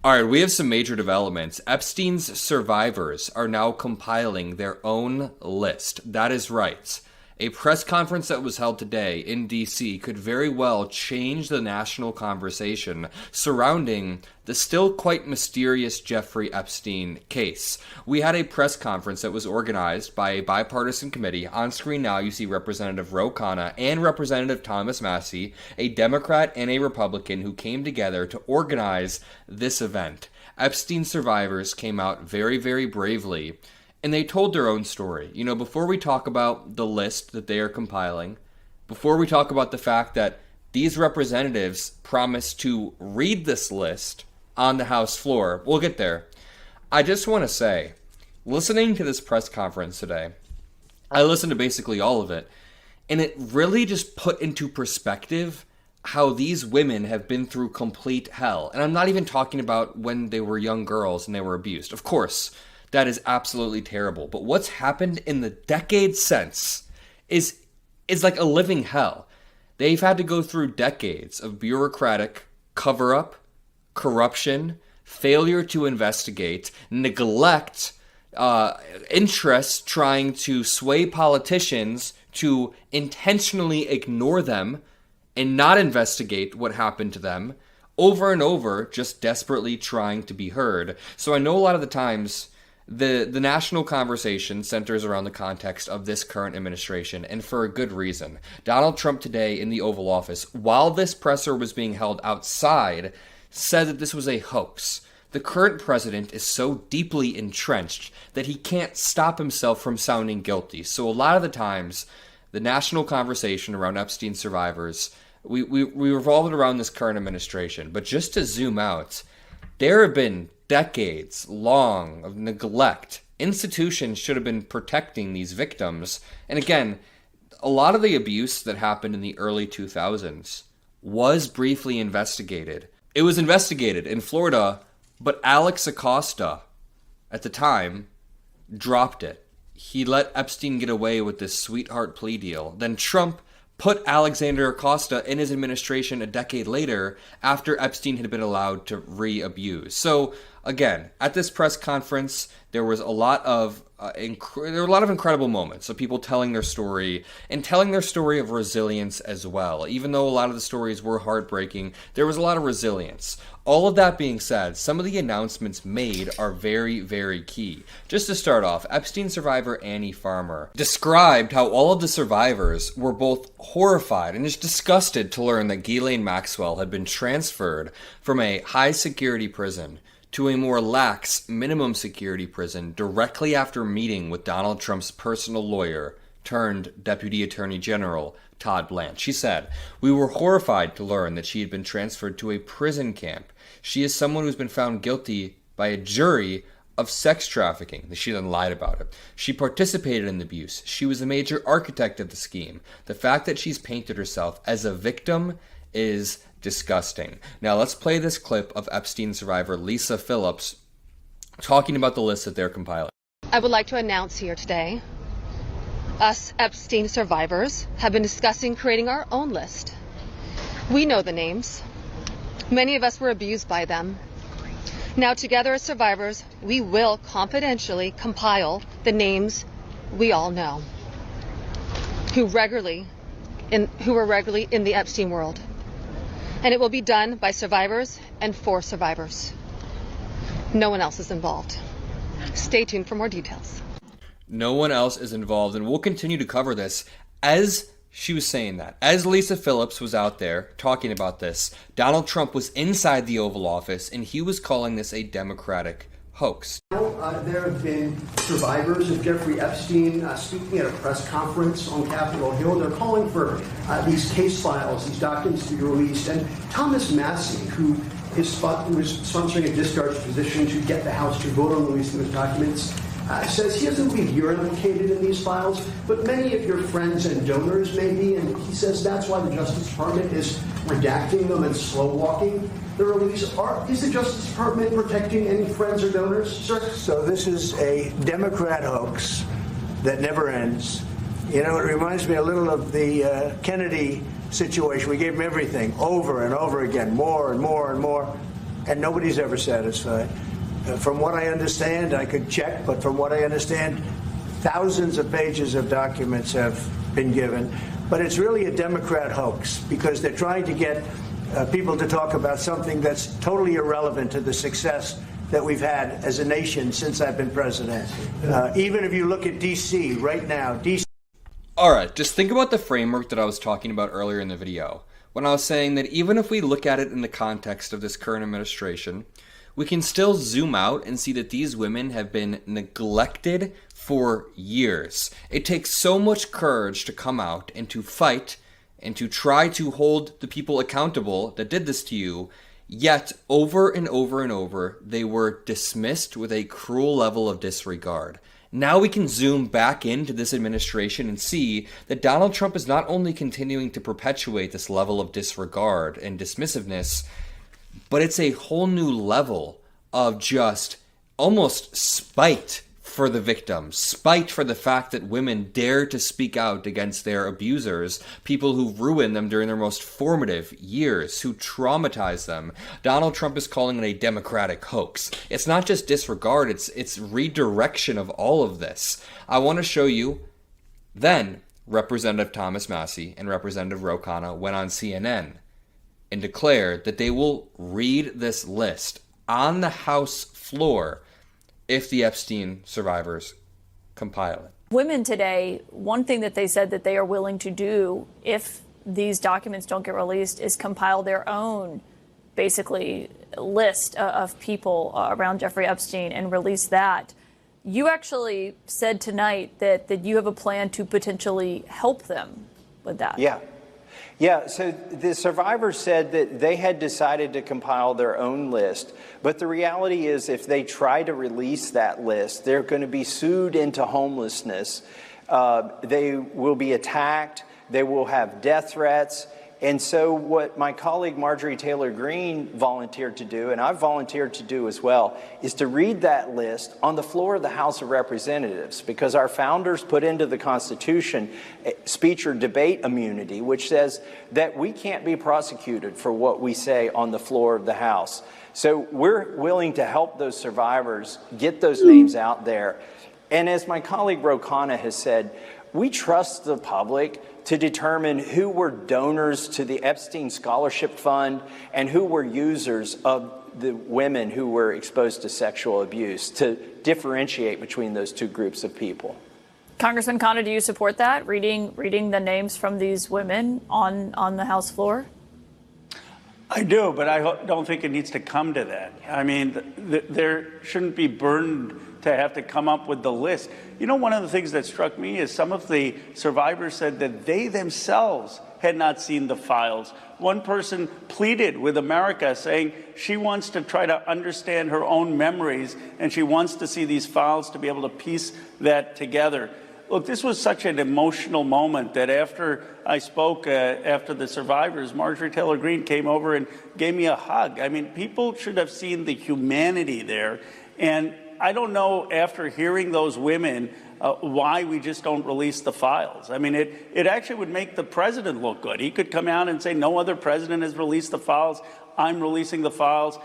All right, we have some major developments. Epstein's survivors are now compiling their own list. That is right. A press conference that was held today in D.C. could very well change the national conversation surrounding the still quite mysterious Jeffrey Epstein case. We had a press conference that was organized by a bipartisan committee. On screen now, you see Representative Ro Khanna and Representative Thomas Massie, a Democrat and a Republican, who came together to organize this event. Epstein survivors came out very, very bravely, and they told their own story. You know, before we talk about the list that they are compiling, before we talk about the fact that these representatives promised to read this list on the House floor, we'll get there. I just want to say, listening to this press conference today, I listened to basically all of it, and it really just put into perspective how these women have been through complete hell. And I'm not even talking about when they were young girls and they were abused. Of course, that is absolutely terrible. But what's happened in the decades since is like a living hell. They've had to go through decades of bureaucratic cover-up, corruption, failure to investigate, neglect, interests trying to sway politicians to intentionally ignore them and not investigate what happened to them, over and over, just desperately trying to be heard. So I know a lot of the times the national conversation centers around the context of this current administration, and for a good reason. Donald Trump today in the Oval Office, while this presser was being held outside, said that this was a hoax. The current president is so deeply entrenched that he can't stop himself from sounding guilty. So a lot of the times, the national conversation around Epstein survivors, we revolved around this current administration. But just to zoom out, there have been decades long of neglect. Institutions should have been protecting these victims. And again, a lot of the abuse that happened in the early 2000s was briefly investigated. It was investigated in Florida, but Alex Acosta, at the time, dropped it. He let Epstein get away with this sweetheart plea deal. Then Trump put Alexander Acosta in his administration a decade later after Epstein had been allowed to re-abuse. So again, at this press conference, there was a lot of incredible moments of people telling their story and telling their story of resilience as well. Even though a lot of the stories were heartbreaking, there was a lot of resilience. All of that being said, some of the announcements made are very, very key. Just to start off, Epstein survivor Annie Farmer described how all of the survivors were both horrified and just disgusted to learn that Ghislaine Maxwell had been transferred from a high-security prison to a more lax minimum security prison directly after meeting with Donald Trump's personal lawyer turned Deputy Attorney General Todd Blanche. She said, "We were horrified to learn that she had been transferred to a prison camp. She is someone who's been found guilty by a jury of sex trafficking." She then lied about it. "She participated in the abuse. She was a major architect of the scheme. The fact that she's painted herself as a victim is disgusting." Now let's play this clip of Epstein survivor Lisa Phillips talking about the list that they're compiling. I would like to announce here today, us Epstein survivors have been discussing creating our own list. We know the names. Many of us were abused by them. Now together as survivors, we will confidentially compile the names we all know who were regularly in the Epstein world. And it will be done by survivors and for survivors. No one else is involved. Stay tuned for more details. No one else is involved, and we'll continue to cover this. As she was saying that, as Lisa Phillips was out there talking about this, Donald Trump was inside the Oval Office, and he was calling this a Democratic hoax. There have been survivors of Jeffrey Epstein speaking at a press conference on Capitol Hill. They're calling for these case files, these documents to be released. And Thomas Massie, who was sponsoring a discharge position to get the House to vote on releasing those documents, says he doesn't believe you're implicated in these files, but many of your friends and donors may be, and he says that's why the Justice Department is redacting them and slow-walking the release. Is the Justice Department protecting any friends or donors, sir? So this is a Democrat hoax that never ends. You know, it reminds me a little of the Kennedy situation. We gave him everything over and over again, more and more and more. and nobody's ever satisfied. From what I understand, I could check, but from what I understand, thousands of pages of documents have been given. But it's really a Democrat hoax because they're trying to get people to talk about something that's totally irrelevant to the success that we've had as a nation since I've been president. Even if you look at D.C. right now, D.C. All right, just think about the framework that I was talking about earlier in the video, when I was saying that even if we look at it in the context of this current administration, we can still zoom out and see that these women have been neglected for years. It takes so much courage to come out and to fight and to try to hold the people accountable that did this to you, yet over and over and over, they were dismissed with a cruel level of disregard. Now we can zoom back into this administration and see that Donald Trump is not only continuing to perpetuate this level of disregard and dismissiveness, but it's a whole new level of just almost spite for the victims, spite for the fact that women dare to speak out against their abusers, people who ruined them during their most formative years, who traumatized them. Donald Trump is calling it a Democratic hoax. It's not just disregard, it's redirection of all of this. I want to show you. Then Representative Thomas Massie and Representative Ro Khanna went on CNN and declared that they will read this list on the House floor if the Epstein survivors compile it. Women today, one thing that they said that they are willing to do if these documents don't get released is compile their own, basically, list of people around Jeffrey Epstein and release that. You actually said tonight that you have a plan to potentially help them with that. Yeah, so the survivors said that they had decided to compile their own list. But the reality is if they try to release that list, they're going to be sued into homelessness. They will be attacked. They will have death threats. And so what my colleague Marjorie Taylor Greene volunteered to do, and I've volunteered to do as well, is to read that list on the floor of the House of Representatives, because our founders put into the Constitution speech or debate immunity, which says that we can't be prosecuted for what we say on the floor of the House. So we're willing to help those survivors get those names out there. And as my colleague Ro Khanna has said, we trust the public to determine who were donors to the Epstein Scholarship Fund and who were users of the women who were exposed to sexual abuse, to differentiate between those two groups of people. Congressman Khanna, do you support that, reading the names from these women on the House floor? I do, but I don't think it needs to come to that. I mean, there shouldn't be burdened to have to come up with the list. You know, one of the things that struck me is some of the survivors said that they themselves had not seen the files. One person pleaded with America saying she wants to try to understand her own memories and she wants to see these files to be able to piece that together. Look, this was such an emotional moment that after I spoke, after the survivors, Marjorie Taylor Greene came over and gave me a hug. I mean, people should have seen the humanity there. And I don't know, after hearing those women, why we just don't release the files. I mean, it actually would make the president look good. He could come out and say, no other president has released the files. I'm releasing the files.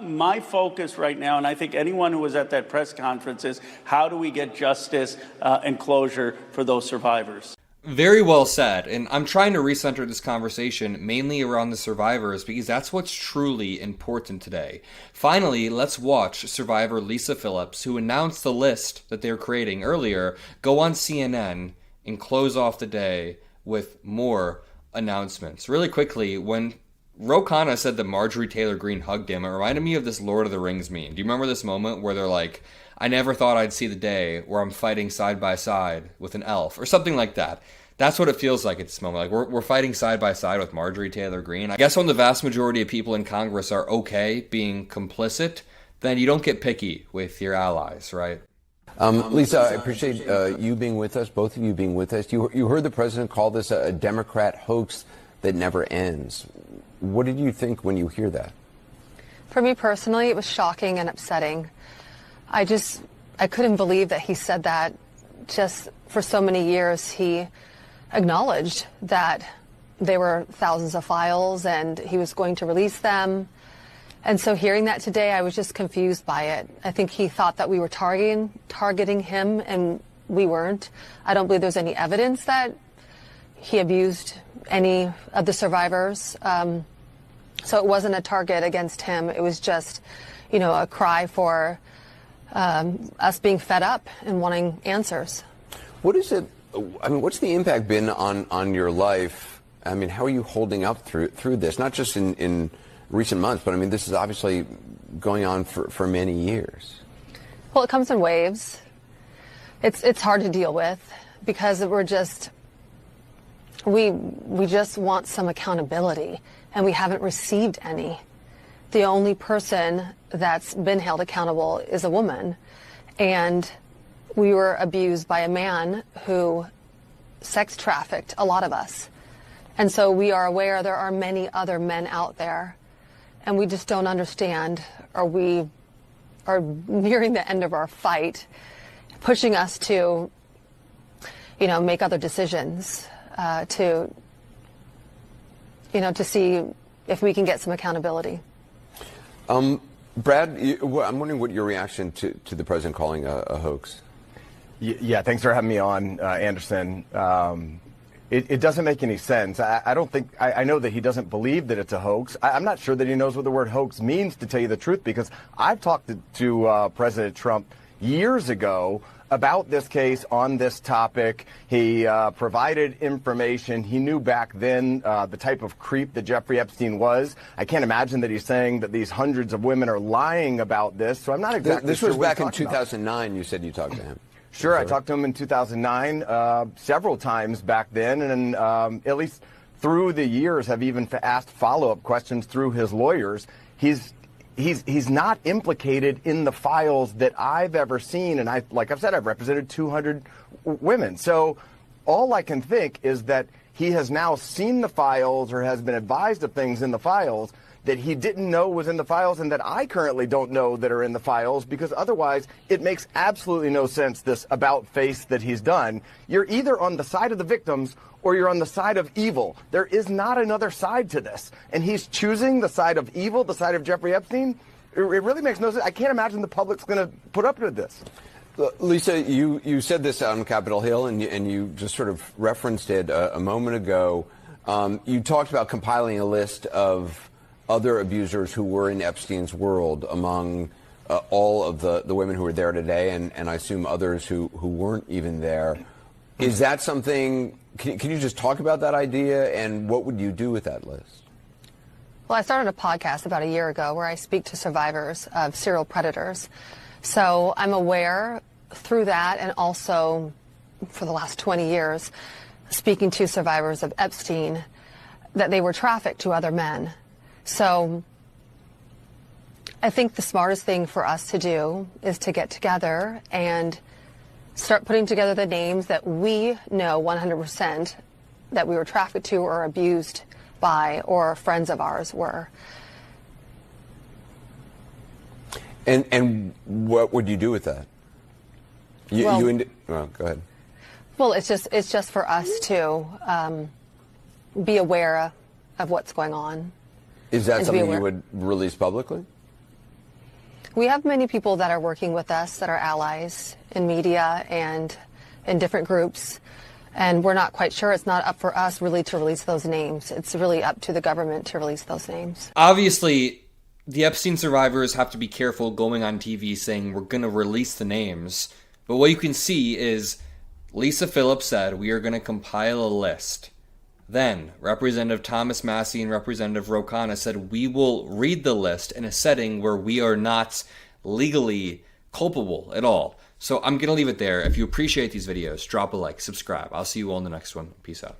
My focus right now, and I think anyone who was at that press conference, is how do we get justice and closure for those survivors? Very well said. And I'm trying to recenter this conversation mainly around the survivors because that's what's truly important today. Finally, let's watch survivor Lisa Phillips, who announced the list that they're creating earlier, go on CNN and close off the day with more announcements. Really quickly, when Ro Khanna said that Marjorie Taylor Greene hugged him, it reminded me of this Lord of the Rings meme. Do you remember this moment where they're like, I never thought I'd see the day where I'm fighting side by side with an elf, or something like that. That's what it feels like at this moment. Like we're fighting side by side with Marjorie Taylor Greene. I guess when the vast majority of people in Congress are okay being complicit, then you don't get picky with your allies, right? Lisa, I appreciate you being with us, both of you being with us. You heard the president call this a Democrat hoax that never ends. What did you think when you hear that? For me personally, it was shocking and upsetting. I couldn't believe that he said that. Just for so many years, he acknowledged that there were thousands of files and he was going to release them. And so hearing that today, I was just confused by it. I think he thought that we were targeting him, and we weren't. I don't believe there's any evidence that he abused any of the survivors. So it wasn't a target against him. It was just, a cry for us being fed up and wanting answers. What is it? I mean, what's the impact been on your life? I mean, how are you holding up through this? Not just in recent months, but I mean, this is obviously going on for many years. Well, it comes in waves. It's hard to deal with because we just want some accountability, and we haven't received any. The only person that's been held accountable is a woman, and we were abused by a man who sex trafficked a lot of us. And so we are aware there are many other men out there, and we just don't understand, or we are nearing the end of our fight, pushing us to, make other decisions, to see if we can get some accountability. Brad, I'm wondering what your reaction to the president calling a hoax. Yeah, thanks for having me on, Anderson. It doesn't make any sense. I don't think, I know that he doesn't believe that it's a hoax. I'm not sure that he knows what the word hoax means, to tell you the truth, because I've talked to President Trump years ago about this case on this topic. He provided information. He knew back then the type of creep that Jeffrey Epstein was. I can't imagine that he's saying that these hundreds of women are lying about this, so I'm not exactly this sure was what back in 2009, you said you talked to him. Sure, I talked to him in 2009 several times back then, and at least through the years have even asked follow-up questions through his lawyers. He's not implicated in the files that I've ever seen, and like I've said, I've represented 200 women. So all I can think is that he has now seen the files or has been advised of things in the files that he didn't know was in the files, and that I currently don't know that are in the files, because otherwise it makes absolutely no sense, this about face that he's done. You're either on the side of the victims or you're on the side of evil. There is not another side to this. And he's choosing the side of evil, the side of Jeffrey Epstein. It really makes no sense. I can't imagine the public's going to put up with this. Lisa, you said this on Capitol Hill, and you just sort of referenced it a moment ago. You talked about compiling a list of other abusers who were in Epstein's world among all of the women who were there today, and I assume others who weren't even there. Is that something, can you just talk about that idea, and what would you do with that list? Well, I started a podcast about a year ago where I speak to survivors of serial predators. So I'm aware through that, and also for the last 20 years, speaking to survivors of Epstein, that they were trafficked to other men. So I think the smartest thing for us to do is to get together and start putting together the names that we know 100% that we were trafficked to or abused by, or friends of ours were. And what would you do with that? Go ahead. Well, it's just for us to be aware of what's going on. Is that something you would release publicly? We have many people that are working with us that are allies in media and in different groups, and we're not quite sure. It's not up for us really to release those names. It's really up to the government to release those names. Obviously, the Epstein survivors have to be careful going on TV saying we're going to release the names. But what you can see is Lisa Phillips said we are going to compile a list. Then Representative Thomas Massie and Representative Ro Khanna said we will read the list in a setting where we are not legally culpable at all. So I'm going to leave it there. If you appreciate these videos, drop a like, subscribe. I'll see you all in the next one. Peace out.